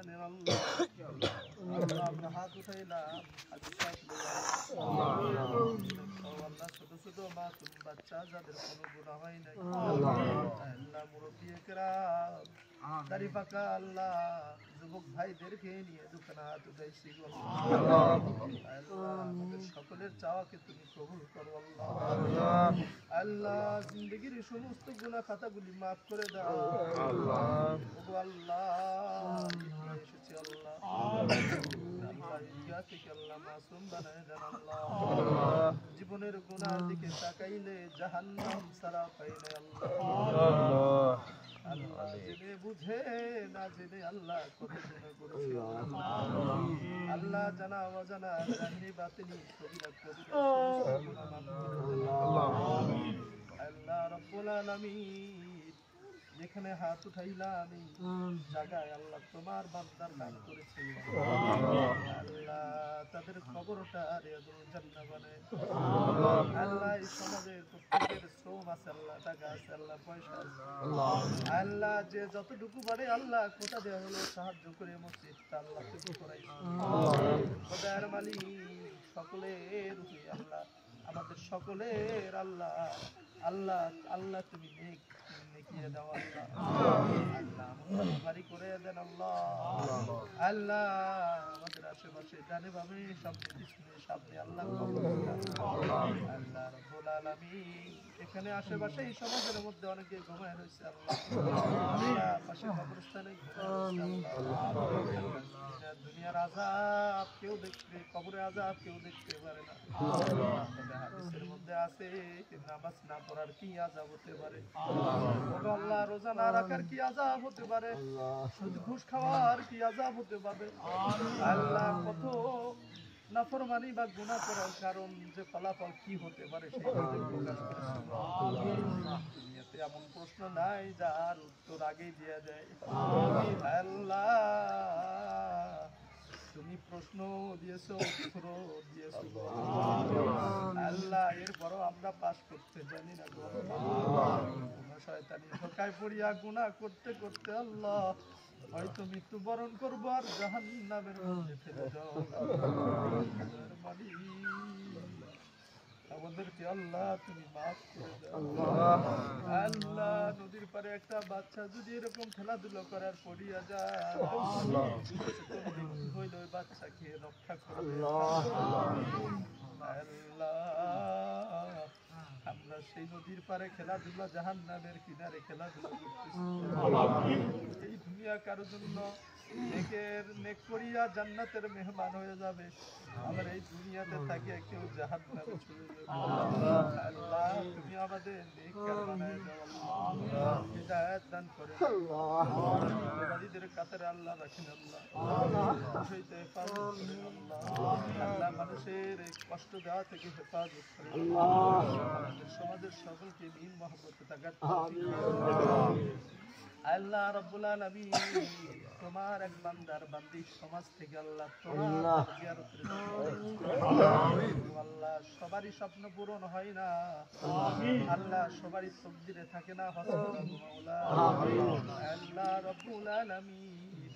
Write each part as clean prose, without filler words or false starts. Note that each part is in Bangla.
জানেন আল্লাহ। আল্লাহ আমরা হাত উঠাইলাম, আল্লাহ ছোট ছোট মাসুম বাচ্চা যাদের কোনো গুনাহ হয় নাই আল্লাহ, মুরব্বি একরাম দাড়ি পাকা আল্লাহ যুবক ভাইদেরকে নিয়ে দোকানে হাত উঠাইছি আল্লাহ, আমাদের সকলের চাওয়াকে তুমি কবুল করো আল্লাহ। আল্লাহ জিন্দগির সমস্ত গুনাহ খাতাগুলি মাফ করে দাও আল্লাহ। এসেছি আল্লাহ, মাসুম বানায় দেন আল্লাহ। জীবনের গুনার দিকে তাকাইলে জাহান্নাম ছাড়া পাই না আল্লাহ। আল্লাহ জেনে বুঝে না জেনে আল্লাহ কত গুনাহ করেছি আল্লাহ, জানা অজানা জাহিরি বাতিনি সগীরা কবিরা সমস্ত গুনাহ মাফ করে দেন আল্লাহ রাব্বুল আলামিন। যেখানে হাত উঠাইলাম এই জায়গায় আল্লাহ তোমার বান্দার নাম করেছে আল্লাহ, তাদের খবরটা রিয়াদুল জান্নাহ বানায় আল্লাহ। এই সমাজের প্রত্যেকের শ্রম আছে আল্লাহ, টাকা আছে আল্লাহ, পয়সা আছে আল্লাহ, যে যতটুকু পারে আল্লাহ কোথা দেওয়া হলো সাহায্য করে মসজিদটা আল্লাহ তুমি করাইছো খোদার মালিক। সকলের আল্লাহ, আমাদের সকলের আল্লাহ আল্লাহ আল্লাহ তুমি নেকিয়ে দাও আল্লাহ। আল্লাহ ভারী করে দেন আল্লাহ। আল্লাহ আমাদের আশেপাশে ডানে বামে সামনে পিছনে সামনে আল্লাহ আল্লাহ রাব্বুল আলামিন। এখানে আশেপাশে এই সমাজের মধ্যে অনেকে ঘুমায় রয়েছে আল্লাহ, পাশে কবরস্থানে দুনিয়ার আযাব কেউ দেখতে, কবরে আযাব কেউ দেখতে পারে না। তবে হাদিসের মধ্যে আছে নামাজ না পড়ার কি আযাব হতে পারে আল্লাহ, রোজা না রাখার কি আযাব হতে পারে, সুদ ঘুষ খাওয়ার কি আযাব হতে পারে আল্লাহ, কত নাফরমানি বা গুনাহ করার কারণ যে ফলাফল কি হতে পারে সেই কথা প্রকাশ করেছে। দুনিয়াতে এমন প্রশ্ন নাই যার উত্তর আগেই দিয়ে দেয় আল্লাহ। তুমি প্রশ্ন দিয়েছো, উত্তর দিয়েছো আল্লাহ, এরপরও আমরা পাস করতে জানি না গো আল্লাহ। শয়তানি ধোকায় পড়িয়া গুনাহ করতে করতে আল্লাহ হয়তো মৃত্যুবরণ করবো আর জাহান্নামের মধ্যে ফেলে দাও আমাদেরকে আল্লাহ তুমি মাফ করে দাও আল্লাহ। নদীর পারে একটা বাচ্চা যদি এরকম খেলাধুলা করার পড়িয়া যায় হইলে ওই বাচ্চাকে রক্ষা করবে আল্লাহ। আমরা সেই নদীর পারে খেলাধুলা জাহান্নামের কিনারে খেলাধুলা করতেছি এই দুনিয়া কারোর জন্য নেক করিয়া জান্নাতের মেহমান হয়ে যাবে, আবার এই দুনিয়াতে থাকিয়া কেউ জাহান্নামে চলে যাবে আল্লাহ। তুমি আমাদের নেককার বানায় দাও আল্লাহ, হিদায়াত দান করে বাড়িদের কাতারে আল্লাহ রাখেন আল্লাহ, হইতে হেফাজত করেন আল্লাহ। আল্লাহ মানুষের কষ্ট দেওয়া থেকে হেফাজত করেন আমাদের সমাজের সকলকে মিল মহব্বতে থাকার আল্লাহ রাব্বুল আলামিন। তোমার এক বান্দার বান্দি সমাজ থেকে আল্লাহ তোমার জিয়ারতের আল্লাহ, সবারই স্বপ্ন পূরণ হয় না আল্লাহ, সবারই তকদিরে থাকে না আল্লাহ রাব্বুল আলামিন।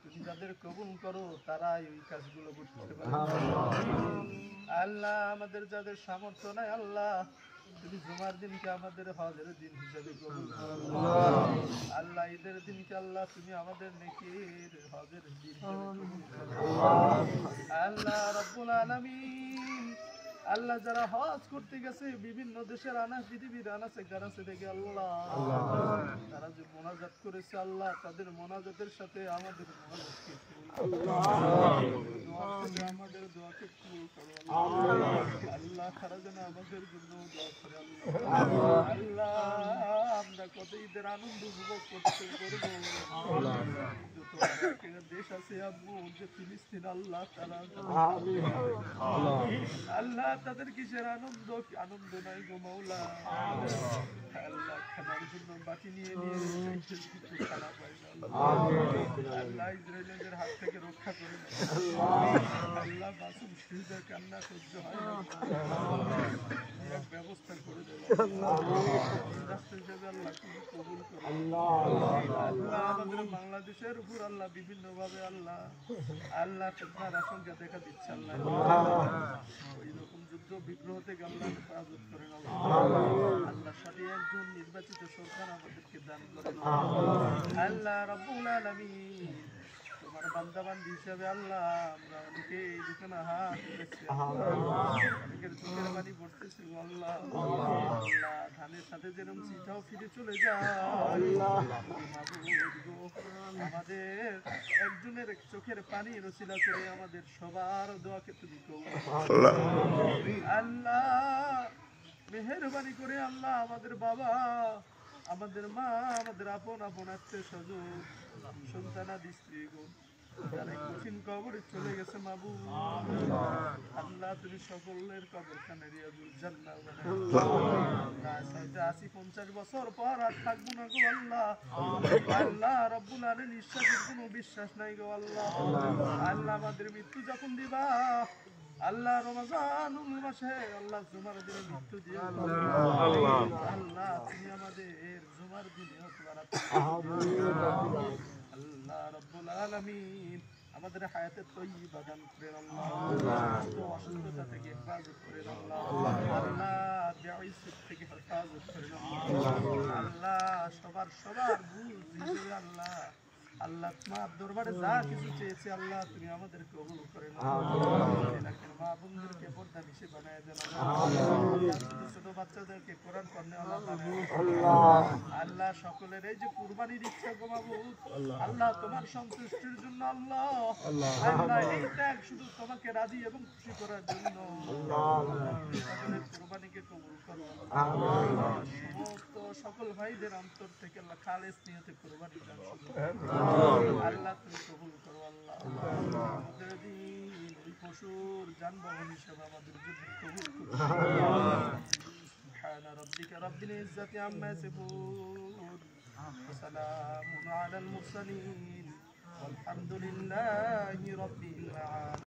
তুমি যাদের কবুল করো তারাই ওই কাজগুলো করতে পারে আল্লাহ। আমাদের যাদের সামর্থ্য নাই আল্লাহ, তুমি জুমার দিনকে আমাদের হজের দিন হিসেবে কবুল করো আল্লাহ। ঈদের দিনকে আল্লাহ তুমি আমাদের নেকির হজের দিন হিসেবে কবুল করো আল্লাহ রাব্বুল আলামিন। আল্লাহ যারা হজ করতে গেছে বিভিন্ন দেশের পৃথিবীর আনাচে কানাচে থেকে আল্লাহ, তারা যে মোনাজাত করেছে আল্লাহ, তাদের মোনাজাতের সাথে আমাদের মোনাজাতকে আমাদের দোয়াকে কবুল করো আল্লাহ। তারা যেন আমাদের জন্য দোয়া করে আল্লাহ। আমরা কত ঈদের আনন্দ উপভোগ করতে করবো যত দেশ আছে আব্বু যে ফিলিস্তিন আল্লাহ, তারা আল্লাহ তাদের কিসের আনন্দ, আনন্দ নাই গো মাওলা আল্লাহ। খানার জন্য বাটি নিয়ে নিয়ে কিছু খানা পাই না আল্লাহ। ইসরায়েলের হাত থেকে রক্ষা করে নাও আল্লাহ মাসুম শিশুদের কান্না সহ্য হয় না এক ব্যবস্থা করে দেবো হিসেবে আল্লাহ তুমি কবুল করো আল্লাহ আমাদের বাংলাদেশের উপর আল্লাহ বিভিন্ন ভাবে আল্লাহ আল্লাহ ফিতনার আশঙ্কা দেখা দিচ্ছে আল্লাহ ওই রকম যুদ্ধ বিগ্রহ থেকে আল্লাহ হেফাজত করেন আল্লাহ সঠিক একজন নির্বাচিত সরকার আমাদেরকে দান করেন আল্লাহ রাব্বুল আলামিন তোমার বান্দাবান্দি হিসাবে আল্লাহ আমরা অনেকে এই দোকানে হাত দিতেছি অনেকের চোখের পানি পড়তেছি আল্লাহ আল্লাহ ধানের সাথে যেরকম চিঠাও ফিরে চলে যায় আমাদের একজনের চোখের পানি রসিলা করে আমাদের সবার দোয়াকে তুমি আল্লাহ মেহেরবানি করে আল্লাহ আমাদের বাবা আমাদের মা আমাদের আপন আপন আত্মীয় স্বজন সন্তানাদি স্ত্রীগণ যারা কঠিন কবরে চলে গেছে মাবু আল্লাহ তুমি সকলের কবরখানে রিয়াজুল জান্নাহ বানায় 80-50 বছর পর আর থাকবো না গো আল্লাহ আল্লাহ রব্বুল আলামিন নিঃশ্বাসের কোনো বিশ্বাস নাই গো আল্লাহ আল্লাহ আমাদের মৃত্যু যখন দিবা আল্লাহ রমজানুল মাসে আল্লাহ জুমার দিনে মৃত্যু দিও আল্লাহ তুমি আমাদের জুমার দিনে আল্লাহ রাব্বুল আলামিন আমাদের হায়াতে তয়্যিবা দান করেন আল্লাহ অসুস্থতা থেকে হেফাজত করেন আল্লাহ আল্লাহ বেঈসত থেকে হেফাজত করেন আল্লাহ সবার ভুল দিবে আল্লাহ আল্লাহ তোমার দরবারে যা কিছু চেয়েছে আল্লাহ তুমি আমাদের কবুল করেন এলাকার মা বোনদেরকে পর্দা নিশে বানায় দেন ছোট বাচ্চাদেরকে কোরআন পড়নে আল্লাহ সকলের এই যে কুরবানির ইচ্ছা কমাবো আল্লাহ তোমার সন্তুষ্টির জন্য আল্লাহ আল্লাহ এই ত্যাগ শুধু তোমাকে রাজি এবং খুশি করার জন্য সকলের কুরবানিকে কবুল করো সমস্ত সকল ভাইদের অন্তর থেকে আল্লাহ খালেস নিয়তে কুরবানি দান আল্লাহ তুমি কবুল করো আল্লাহ আমাদের দিন ওই পশুর যানবাহন হিসেবে আমাদের জন্য কবুল করো সুবহান রাব্বিকা রাব্বিল ইজ্জাতি আম্মা ইয়াসিফুন ওয়া সালামুন আলাল মুরসালিন ওয়ালহামদুলিল্লাহি রাব্বিল আলামিন।